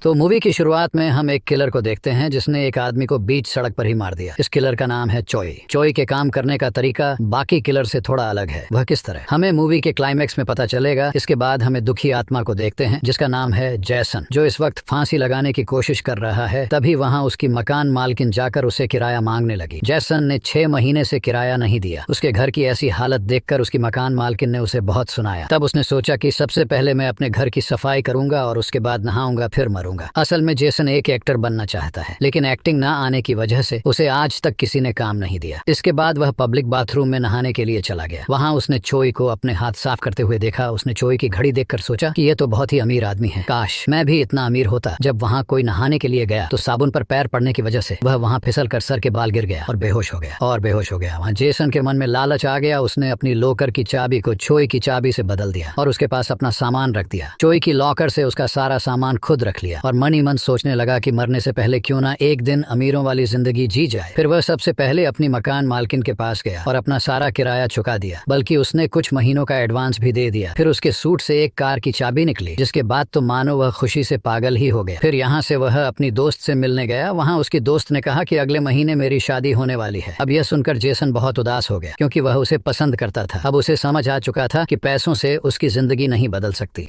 तो मूवी की शुरुआत में हम एक किलर को देखते हैं जिसने एक आदमी को बीच सड़क पर ही मार दिया। इस किलर का नाम है चोई। चोई के काम करने का तरीका बाकी किलर से थोड़ा अलग है। वह किस तरह, हमें मूवी के क्लाइमैक्स में पता चलेगा। इसके बाद हमें दुखी आत्मा को देखते हैं जिसका नाम है जैसन, जो इस वक्त फांसी लगाने की कोशिश कर रहा है। तभी वहाँ उसकी मकान मालकिन जाकर उसे किराया मांगने लगी। जैसन ने 6 महीने से किराया नहीं दिया। उसके घर की ऐसी हालत देखकर उसकी मकान मालकिन ने उसे बहुत सुनाया। तब उसने सोचा कि सबसे पहले मैं अपने घर की सफाई करूंगा और उसके बाद नहाऊंगा, फिर मरूंगा। असल में जेसन एक एक्टर बनना चाहता है, लेकिन एक्टिंग ना आने की वजह से उसे आज तक किसी ने काम नहीं दिया। इसके बाद वह पब्लिक बाथरूम में नहाने के लिए चला गया। वहाँ उसने चोई को अपने हाथ साफ करते हुए देखा। उसने चोई की घड़ी देखकर सोचा कि ये तो बहुत ही अमीर आदमी है, काश मैं भी इतना अमीर होता। जब वहाँ कोई नहाने के लिए गया तो साबुन पर पैर पड़ने की वजह से वह वहाँ फिसल कर सर के बाल गिर गया और बेहोश हो गया। वहाँ जेसन के मन में लालच आ गया। उसने अपनी लॉकर की चाबी को चोई की चाबी से बदल दिया और उसके पास अपना सामान रख दिया। चोई की लॉकर से उसका सारा सामान खुद रख लिया और मन ही मन सोचने लगा कि मरने से पहले क्यों ना एक दिन अमीरों वाली जिंदगी जी जाए। फिर वह सबसे पहले अपनी मकान मालकिन के पास गया और अपना सारा किराया चुका दिया, बल्कि उसने कुछ महीनों का एडवांस भी दे दिया। फिर उसके सूट से एक कार की चाबी निकली, जिसके बाद तो मानो वह खुशी से पागल ही हो गया। फिर यहाँ से वह अपनी दोस्त से मिलने गया। वहाँ उसकी दोस्त ने कहा कि अगले महीने मेरी शादी होने वाली है। अब यह सुनकर जेसन बहुत उदास हो गया, क्योंकि वह उसे पसंद करता था। अब उसे समझ आ चुका था कि पैसों से उसकी जिंदगी नहीं बदल सकती,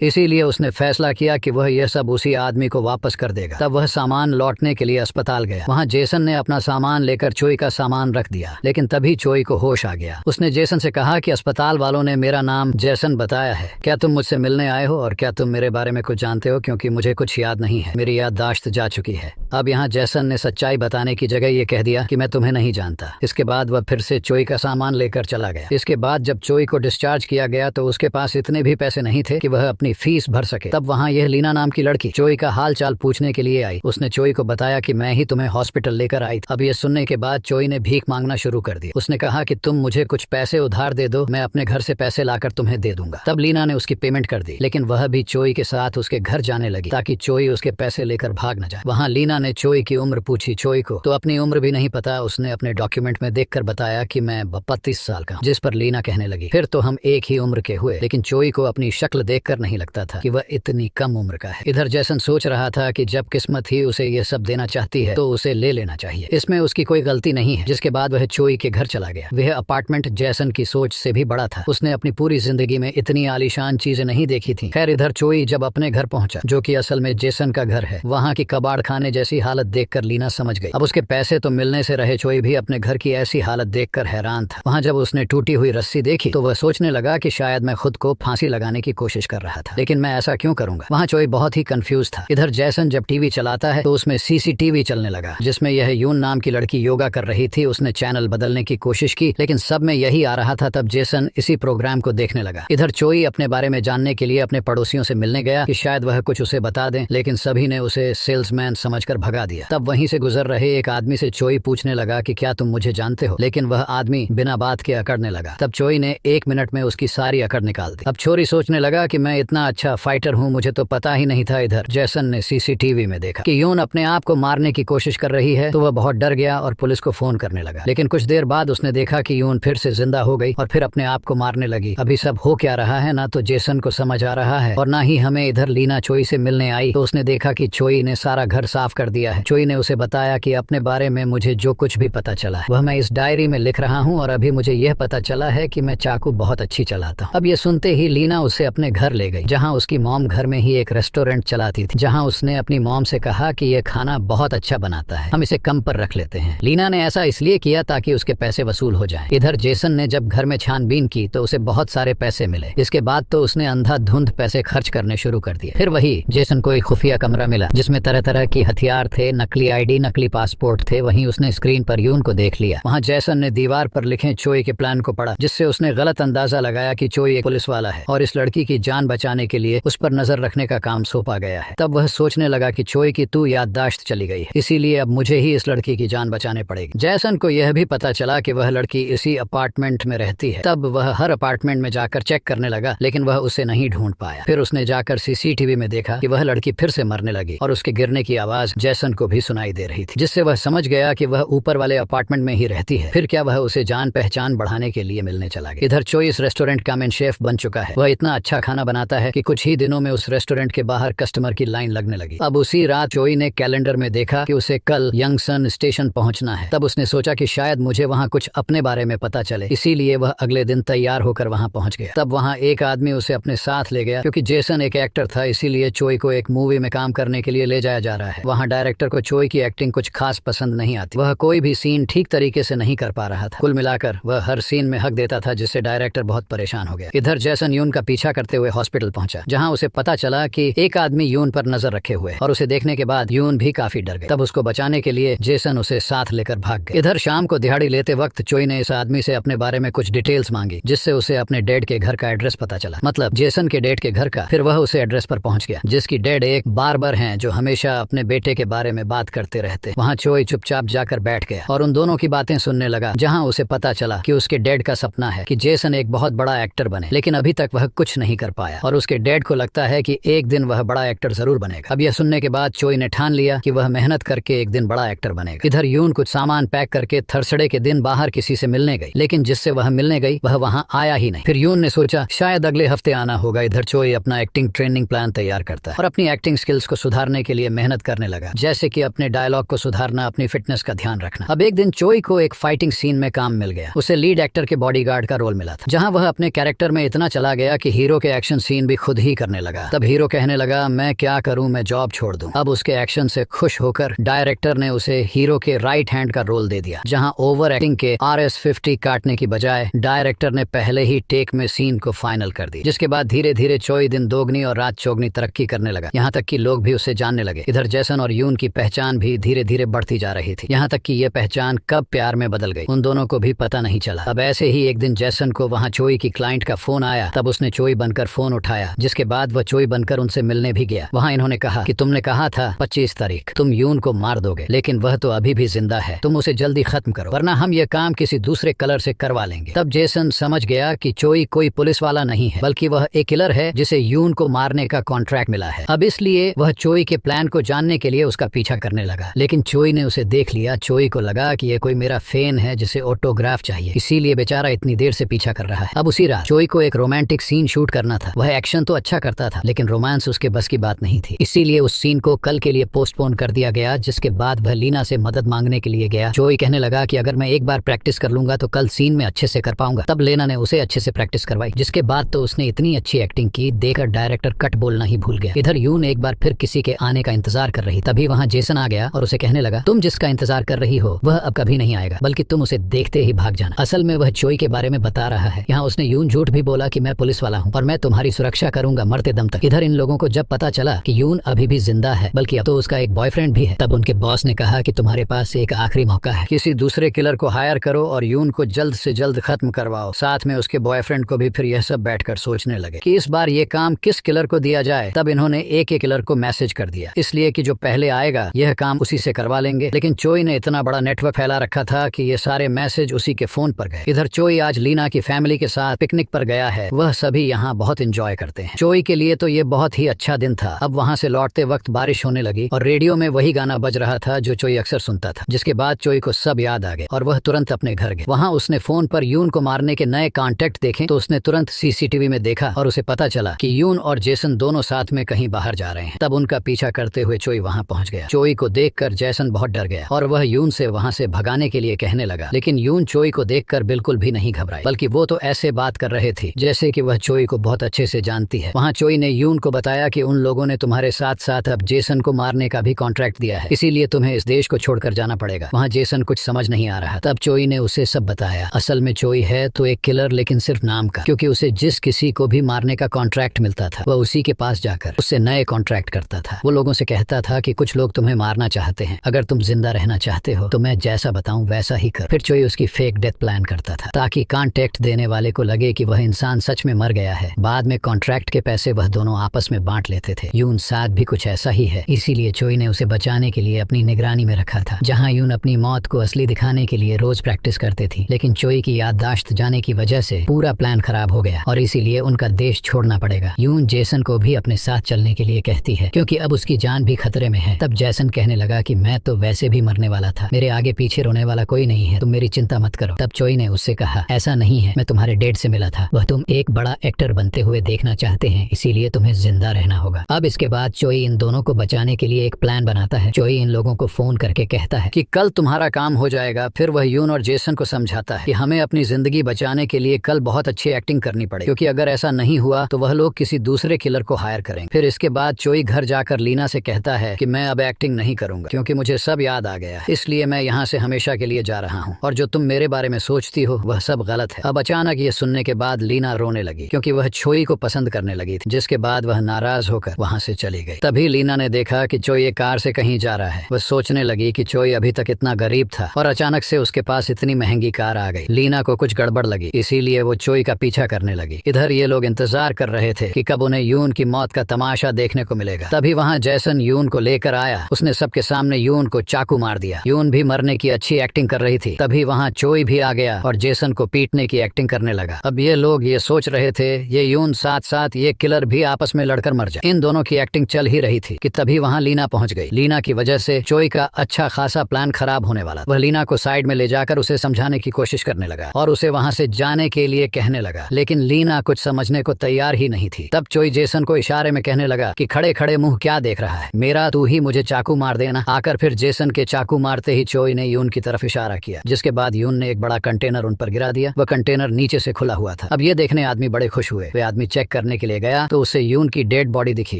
इसीलिए उसने फैसला किया कि वह यह सब उसी आदमी को वापस कर देगा। तब वह सामान लौटने के लिए अस्पताल गया। वहाँ जेसन ने अपना सामान लेकर चोई का सामान रख दिया, लेकिन तभी चोई को होश आ गया। उसने जेसन से कहा कि अस्पताल वालों ने मेरा नाम जेसन बताया है, क्या तुम मुझसे मिलने आए हो और क्या तुम मेरे बारे में कुछ जानते हो, क्योंकि मुझे कुछ याद नहीं है, मेरी याददाश्त जा चुकी है। अब यहाँ जेसन ने सच्चाई बताने की जगह ये कह दिया कि मैं तुम्हें नहीं जानता। इसके बाद वह फिर से चोई का सामान लेकर चला गया। इसके बाद जब चोई को डिस्चार्ज किया गया तो उसके पास इतने भी पैसे नहीं थे कि वह अपनी फीस भर सके। तब वहाँ यह लीना नाम की लड़की चोई का हाल चाल पूछने के लिए आई। उसने चोई को बताया कि मैं ही तुम्हें हॉस्पिटल लेकर आई थी। अब यह सुनने के बाद चोई ने भीख मांगना शुरू कर दिया। उसने कहा कि तुम मुझे कुछ पैसे उधार दे दो, मैं अपने घर से पैसे लाकर तुम्हें दे दूंगा। तब लीना ने उसकी पेमेंट कर दी, लेकिन वह भी चोई के साथ उसके घर जाने लगी ताकि चोई उसके पैसे लेकर भाग न जाए। वहाँ लीना ने चोई की उम्र पूछी। चोई को तो अपनी उम्र भी नहीं पता। उसने अपने डॉक्यूमेंट में देखकर बताया कि मैं 32 साल का हूँ, जिस पर लीना कहने लगी फिर तो हम एक ही उम्र के हुए। लेकिन चोई को अपनी शक्ल देखकर नहीं लगता था कि वह इतनी कम उम्र का है। इधर जैसन सोच रहा था कि जब किस्मत ही उसे ये सब देना चाहती है तो उसे ले लेना चाहिए, इसमें उसकी कोई गलती नहीं है। जिसके बाद वह चोई के घर चला गया। वह अपार्टमेंट जैसन की सोच से भी बड़ा था। उसने अपनी पूरी जिंदगी में इतनी आलीशान चीजें नहीं देखी थी। खैर इधर चोई जब अपने घर पहुंचा, जो कि असल में जेसन का घर है, वहाँ की कबाड़ खाने जैसी हालत देखकर लीना समझ गई। अब उसके पैसे तो मिलने से रहे, चोई भी अपने घर की ऐसी हालत देखकर हैरान था। वहाँ जब उसने टूटी हुई रस्सी देखी तो वह सोचने लगा कि शायद मैं खुद को फांसी लगाने की कोशिश कर रहा था, लेकिन मैं ऐसा क्यों करूंगा। वहाँ चोई बहुत ही कंफ्यूज था। इधर जैसन जब टीवी चलाता है तो उसमें सीसीटीवी चलने लगा, जिसमें यह यून नाम की लड़की योगा कर रही थी। उसने चैनल बदलने की कोशिश की, लेकिन सब में यही आ रहा था। तब जेसन इसी प्रोग्राम को देखने लगा। इधर चोई अपने बारे में जानने के लिए अपने पड़ोसियों से मिलने गया कि शायद वह कुछ उसे बता दें, लेकिन सभी ने उसे सेल्समैन समझकर भगा दिया। तब वहीं से गुजर रहे एक आदमी से चोई पूछने लगा कि क्या तुम मुझे जानते हो, लेकिन वह आदमी बिना बात के अकड़ने लगा। तब चोई ने 1 मिनट में उसकी सारी अकड़ निकाल दी। अब छोरी सोचने लगा कि मैं इतना अच्छा फाइटर हूँ, मुझे तो पता ही नहीं था। इधर जैसन ने सीसीटीवी में देखा कि यून अपने आप को मारने की कोशिश कर रही है, तो वह बहुत डर गया और पुलिस को फोन करने लगा। लेकिन कुछ देर बाद उसने देखा कि यून फिर से जिंदा हो गई और फिर अपने आप को मारने लगी। अभी सब हो क्या रहा है, ना तो जेसन को समझ आ रहा है और ना ही हमें। इधर लीना चोई से मिलने आई तो उसने देखा कि चोई ने सारा घर साफ कर दिया है। चोई ने उसे बताया कि अपने बारे में मुझे जो कुछ भी पता चला है वह मैं इस डायरी में लिख रहा हूँ, और अभी मुझे यह पता चला है कि मैं चाकू बहुत अच्छी चलाता हूँ। अब ये सुनते ही लीना उसे अपने घर ले गई, जहाँ उसकी मॉम घर में ही एक रेस्टोरेंट चलाती थी, जहाँ उसने अपनी मॉम से कहा कि यह खाना बहुत अच्छा बनाता है, हम इसे कम पर रख लेते हैं। लीना ने ऐसा इसलिए किया ताकि उसके पैसे वसूल हो जाएं। इधर जेसन ने जब घर में छानबीन की तो उसे बहुत सारे पैसे मिले। इसके बाद तो उसने अंधाधुंध पैसे खर्च करने शुरू कर दिए। फिर वही जेसन को एक खुफिया कमरा मिला जिसमें तरह तरह की हथियार थे, नकली आईडी, नकली पासपोर्ट थे। वहीं उसने स्क्रीन पर यून को देख लिया। वहाँ जैसन ने दीवार पर लिखे चोई के प्लान को पढ़ा, जिससे उसने गलत अंदाजा लगाया कि चोई एक पुलिस वाला है और इस लड़की की जान बचाने के लिए उस पर नजर रखने का काम सौंपा गया है। तब वह सोचने लगा कि चोई की तू याददाश्त चली गई है, इसीलिए अब मुझे ही इस लड़की की जान बचाने पड़ेगी। जैसन को यह भी पता चला कि वह लड़की इसी अपार्टमेंट में रहती है। तब वह हर अपार्टमेंट में जाकर चेक करने लगा, लेकिन वह उसे नहीं ढूंढ पाया। फिर उसने जाकर सीसीटीवी में देखा कि वह लड़की फिर से मरने लगी और उसके गिरने की आवाज जैसन को भी सुनाई दे रही थी, जिससे वह समझ गया कि वह ऊपर वाले अपार्टमेंट में ही रहती है। फिर क्या वह उसे जान पहचान बढ़ाने के लिए मिलने चला गया। इधर चोई इस रेस्टोरेंट का मेन शेफ बन चुका है। वह इतना अच्छा खाना बनाता है कि कुछ ही दिनों में उस रेस्टोरेंट के बाहर कस्टमर की लाइन लगने लगी। अब उसी रात चोई ने कैलेंडर में देखा कि उसे कल यंगसन स्टेशन पहुंचना है। तब उसने सोचा कि शायद मुझे वहां कुछ अपने बारे में पता चले, इसीलिए वह अगले दिन तैयार होकर वहां पहुंच गया। तब वहां एक आदमी उसे अपने साथ ले गया। क्योंकि जेसन एक एक्टर था, इसीलिए चोई को एक मूवी में काम करने के लिए ले जाया जा रहा है। वहां डायरेक्टर को चोई की एक्टिंग कुछ खास पसंद नहीं आती। वह कोई भी सीन ठीक तरीके से नहीं कर पा रहा था। कुल मिलाकर वह हर सीन में हक देता था, जिससे डायरेक्टर बहुत परेशान हो गया। इधर जैसन यून का पीछा करते हुए हॉस्पिटल पहुंचा, जहां उसे पता चला कि एक आदमी यून पर नजर रखे हुए है और उसे देखने के बाद यून भी काफी डर गए। तब उसको बचाने के लिए जेसन उसे साथ लेकर भाग गए। इधर शाम को दिहाड़ी लेते वक्त चोई ने इस आदमी से अपने बारे में कुछ डिटेल्स मांगी, जिससे उसे अपने डैड के घर का एड्रेस पता चला, मतलब जेसन के डैड के घर का। फिर वह उसे एड्रेस पर पहुंच गया, जिसकी डैड एक बार्बर हैं जो हमेशा अपने बेटे के बारे में बात करते रहते। वहाँ चोई चुपचाप जाकर बैठ गया और उन दोनों की बातें सुनने लगा, जहाँ उसे पता चला कि उसके डैड का सपना है कि जेसन एक बहुत बड़ा एक्टर बने, लेकिन अभी तक वह कुछ नहीं कर पाया और उसके डैड को लगता है कि एक दिन वह बड़ा एक्टर जरूर बनेगा। अब यह सुनने के बाद चोई ने ठान लिया कि वह मेहनत करके एक दिन बड़ा एक्टर बनेगा। इधर यून कुछ सामान पैक करके थर्सडे के दिन बाहर किसी से मिलने गई, लेकिन जिससे वह मिलने गई वह वहां आया ही नहीं। फिर यून ने सोचा शायद अगले हफ्ते आना होगा। इधर चोई अपना एक्टिंग ट्रेनिंग प्लान तैयार करता है और अपनी एक्टिंग स्किल्स को सुधारने के लिए मेहनत करने लगा, जैसे कि अपने डायलॉग को सुधारना, अपनी फिटनेस का ध्यान रखना। अब एक दिन चोई को एक फाइटिंग सीन में काम मिल गया। उसे लीड एक्टर के बॉडीगार्ड का रोल मिला था, जहां वह अपने कैरेक्टर में इतना चला गया कि हीरो के एक्शन सीन भी खुद ही करने लगा। तब हीरो कहने लगा, मैं क्या करूं, मैं जॉब छोड़ दूं। अब उसके एक्शन से खुश होकर डायरेक्टर ने उसे हीरो के राइट हैंड का रोल दे दिया, जहां ओवर एक्टिंग के RS-50 काटने की बजाय डायरेक्टर ने पहले ही टेक में सीन को फाइनल कर दिया। जिसके बाद धीरे धीरे चोई दिन दोगुनी और रात चौगुनी तरक्की करने लगा, यहाँ तक कि लोग भी उसे जानने लगे। इधर जैसन और यून की पहचान भी धीरे धीरे बढ़ती जा रही थी, यहाँ तक कि यह पहचान कब प्यार में बदल गई उन दोनों को भी पता नहीं चला। अब ऐसे ही एक दिन जैसन को वहाँ चोई की क्लाइंट का फोन आया। तब उसने चोई बनकर फोन उठाया, जिसके बाद वह चोई बनकर उनसे मिलने भी गया। वहाँ इन्होंने कहा कि तुमने कहा था 25 तारीख तुम यून को मार दोगे, लेकिन वह तो अभी भी जिंदा है, तुम उसे जल्दी खत्म करो वरना हम ये काम किसी दूसरे कलर से करवा लेंगे। तब जेसन समझ गया कि चोई कोई पुलिस वाला नहीं है, बल्कि वह एक किलर है जिसे यून को मारने का कॉन्ट्रैक्ट मिला है। अब इसलिए वह चोई के प्लान को जानने के लिए उसका पीछा करने लगा, लेकिन चोई ने उसे देख लिया। चोई को लगा कि ये कोई मेरा फैन है जिसे ऑटोग्राफ चाहिए, इसीलिए बेचारा इतनी देर से पीछा कर रहा है। अब उसी रात चोई को एक रोमांटिक सीन शूट करना था। वह एक्शन तो अच्छा करता था, लेकिन रोमांस उसके बस की बात नहीं थी, इसीलिए उस सीन को कल के लिए पोस्टपोन कर दिया गया। जिसके बाद वह लीना से मदद मांगने के लिए गया। चोई कहने लगा कि अगर मैं एक बार प्रैक्टिस कर लूंगा तो कल सीन में अच्छे से कर पाऊंगा। तब लेना ने उसे अच्छे से प्रैक्टिस करवाई, जिसके बाद तो उसने इतनी अच्छी एक्टिंग की, देखकर डायरेक्टर कट बोलना ही भूल गया। इधर यून एक बार फिर किसी के आने का इंतजार कर रही, तभी वहाँ जेसन आ गया और उसे कहने लगा, तुम जिसका इंतजार कर रही हो वह अब कभी नहीं आएगा, बल्कि तुम उसे देखते ही भाग जाना। असल में वह चोई के बारे में बता रहा है। यहाँ उसने यून झूठ भी बोला कि मैं पुलिस वाला हूँ और मैं तुम्हारी सुरक्षा करूंगा मरते दम तक। इधर इन लोगों को जब पता चला कि यून अभी भी जिंदा है, बल्कि अब तो उसका एक बॉयफ्रेंड भी है, तब उनके बॉस ने कहा कि तुम्हारे पास एक आखिरी मौका है, किसी दूसरे किलर को हायर करो और यून को जल्द से जल्द खत्म करवाओ। साथ में उसके बॉयफ्रेंड को भी। फिर यह सब बैठकर सोचने लगे कि इस बार ये काम किस किलर को दिया जाए। तब इन्होंने एक किलर को मैसेज कर दिया, इसलिए कि जो पहले आएगा यह काम उसी से करवा लेंगे। लेकिन चोई ने इतना बड़ा नेटवर्क फैला रखा था कि ये सारे मैसेज उसी के फोन पर गए। इधर चोई आज लीना की फैमिली के साथ पिकनिक पर गया है। वह सभी यहाँ बहुत एंजॉय करते हैं। चोई के लिए तो ये बहुत ही अच्छा दिन था। अब वहाँ से लौटते वक्त बारिश होने लगी और रेडियो में वही गाना बज रहा था जो चोई अक्सर सुनता था। जिसके बाद चोई को सब याद आ गए और वह तुरंत अपने घर गए। वहाँ उसने फोन पर यून को मारने के नए कॉन्टेक्ट देखे तो उसने तुरंत CCTV में देखा और उसे पता चला कि यून और जेसन दोनों साथ में कहीं बाहर जा रहे हैं। तब उनका पीछा करते हुए चोई वहाँ पहुँच गया। चोई को देखकर जैसन बहुत डर गया और वह यून से वहाँ से भगाने के लिए कहने लगा, लेकिन यून चोई को देखकर बिल्कुल भी नहीं घबराई, बल्कि वो तो ऐसे बात कर रहे थे जैसे कि वह चोई को बहुत अच्छे से जानती है। वहाँ चोई ने यून को बताया कि उन लोगों ने तुम्हारे साथ साथ अब जेसन को मारने का भी कॉन्ट्रैक्ट दिया है, इसीलिए तुम्हें इस देश को छोड़कर जाना पड़ेगा। वहाँ जेसन कुछ समझ नहीं आ रहा। तब चोई ने उसे सब बताया। असल में चोई है तो एक किलर, लेकिन सिर्फ नाम का, क्योंकि उसे जिस किसी को भी मारने का कॉन्ट्रैक्ट मिलता था वह उसी के पास जाकर उससे नए कॉन्ट्रैक्ट करता था। वो लोगों से कहता था कि कुछ लोग तुम्हें मारना चाहते हैं, अगर तुम जिंदा रहना चाहते हो तो मैं जैसा बताऊं वैसा ही कर। फिर चोई उसकी फेक डेथ प्लान करता था ताकि कॉन्ट्रैक्ट देने वाले को लगे कि वह इंसान सच में मर गया है। बाद में कॉन्ट्रैक्ट के पैसे वह दोनों आपस में बांट लेते थे। यून साथ भी कुछ ऐसा ही है, इसीलिए चोई ने उसे बचाने के लिए अपनी निगरानी में रखा था। जहाँ यून अपनी मौत को असली दिखाने के लिए रोज प्रैक्टिस करते थी, लेकिन चोई की याददाश्त जाने की वजह से पूरा प्लान खराब हो गया और इसीलिए उनका देश छोड़ना पड़ेगा। यून जेसन को भी अपने साथ चलने के लिए कहती है, क्योंकि अब उसकी जान भी खतरे में है। है। तब जैसन कहने लगा कि मैं तो वैसे भी मरने वाला था, मेरे आगे पीछे रोने वाला कोई नहीं है, तुम मेरी चिंता मत करो। तब चोई ने उससे कहा, ऐसा नहीं है, मैं तुम्हारे डेड से मिला था, वह तुम एक बड़ा एक्टर बनते हुए देखना चाहते हैं, इसीलिए तुम्हें जिंदा रहना होगा। अब इसके बाद चोई इन दोनों को बचाने के लिए एक प्लान बनाता है। चोई इन लोगों को फोन करके कहता है कि कल तुम्हारा काम हो जाएगा। फिर वह यून और जेसन को समझाता है कि हमें अपनी जिंदगी बचाने के लिए कल बहुत अच्छी एक्टिंग करनी पड़ेगी, क्योंकि अगर ऐसा नहीं हुआ तो वह लोग किसी दूसरे किलर को हायर करेंगे। फिर इसके बाद चोई घर जाकर लीना से कहता है कि मैं अब एक्टिंग नहीं करूंगा, क्योंकि मुझे सब याद आ गया है, इसलिए मैं यहाँ से हमेशा के लिए जा रहा हूँ, और जो तुम मेरे बारे में सोचती हो वह सब गलत है। अब अचानक ये सुनने के बाद लीना रोने लगी, क्योंकि वह चोई को पसंद करने लगी थी, जिसके बाद वह नाराज होकर वहाँ से चली गई। तभी लीना ने देखा कि चोई एक कार से कहीं जा रहा है। वह सोचने लगी कि चोई अभी तक इतना गरीब था और अचानक से उसके पास इतनी महंगी कार आ गई। लीना को कुछ गड़बड़ लगी, इसीलिए वो चोई का पीछा करने लगी। इधर ये लोग इंतजार कर रहे थे कि कब उन्हें यून की मौत का तमाशा देखने को मिलेगा। तभी वहाँ जैसन यून को लेकर आया। उसने सबके सामने यून को चाकू मार दिया। यून भी मरने की अच्छी एक्टिंग कर रही थी। तभी वहाँ चोई भी आ गया और जेसन को पीटने की एक्टिंग करने लगा। अब ये लोग ये सोच रहे थे ये यून साथ साथ ये किलर भी आपस में लड़कर मर जाए। इन दोनों की एक्टिंग चल ही रही थी कि तभी वहाँ लीना पहुंच गई। लीना की वजह से चोई का अच्छा खासा प्लान खराब होने वाला। वह लीना को साइड में ले जाकर उसे समझाने की कोशिश करने लगा और उसे वहाँ से जाने के लिए कहने लगा, लेकिन लीना कुछ समझने को तैयार ही नहीं थी। तब चोई जेसन को इशारे में कहने लगा कि खड़े खड़े मुंह क्या देख रहा है, मेरा तू ही मुझे चाकू मार देना। आकर फिर जेसन के चाकू मारते ही चोई ने यून की तरफ इशारा किया, जिसके बाद यून ने एक बड़ा कंटेनर उन पर गिरा दिया। वह कंटेनर नीचे से खुला हुआ था। अब ये देखने आदमी बड़े खुश हुए। वे आदमी चेक करने के लिए गया तो उसे यून की डेड बॉडी दिखी,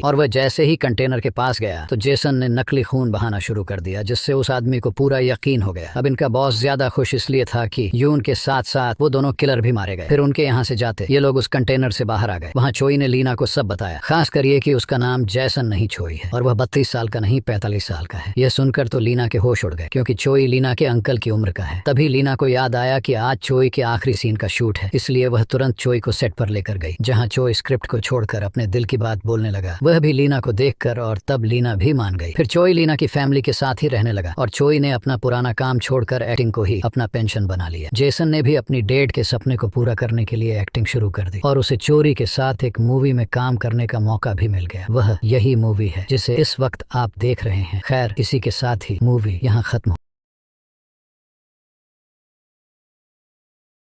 और वह जैसे ही कंटेनर के पास गया तो जेसन ने नकली खून बहाना शुरू कर दिया, जिससे उस आदमी को पूरा यकीन हो गया। अब इनका बॉस ज्यादा खुश इसलिए था कि यून के साथ साथ वो दोनों किलर भी मारे गए। फिर उनके यहाँ से जाते ये लोग उस कंटेनर से बाहर आ गए। वहाँ चोई ने लीना को सब बताया, खास कर ये कि उसका नाम जैसन नहीं चोई है और वह 32 साल का नहीं 45 साल का है। यह सुनकर तो लीना के होश उड़ गए, क्योंकि चोई लीना के अंकल की उम्र का है। तभी लीना को याद आया कि आज चोई के आखिरी सीन का शूट है, इसलिए वह तुरंत चोई को सेट पर लेकर गई, जहाँ चोई स्क्रिप्ट को छोड़कर अपने दिल की बात बोलने लगा। वह भी लीना को देखकर, और तब लीना भी मान गई। फिर चोई लीना की फैमिली के साथ ही रहने लगा और चोई ने अपना पुराना काम छोड़कर एक्टिंग को ही अपना पेंशन बना लिया। जेसन ने भी अपनी डेड के सपने को पूरा करने के लिए एक्टिंग शुरू कर दी और उसे चोरी के साथ एक मूवी में काम करने का मौका भी मिल गया। वह यही मूवी है जिसे इस वक्त आप देख रहे हैं। खैर, इसी के साथ ही मूवी यहाँ खत्म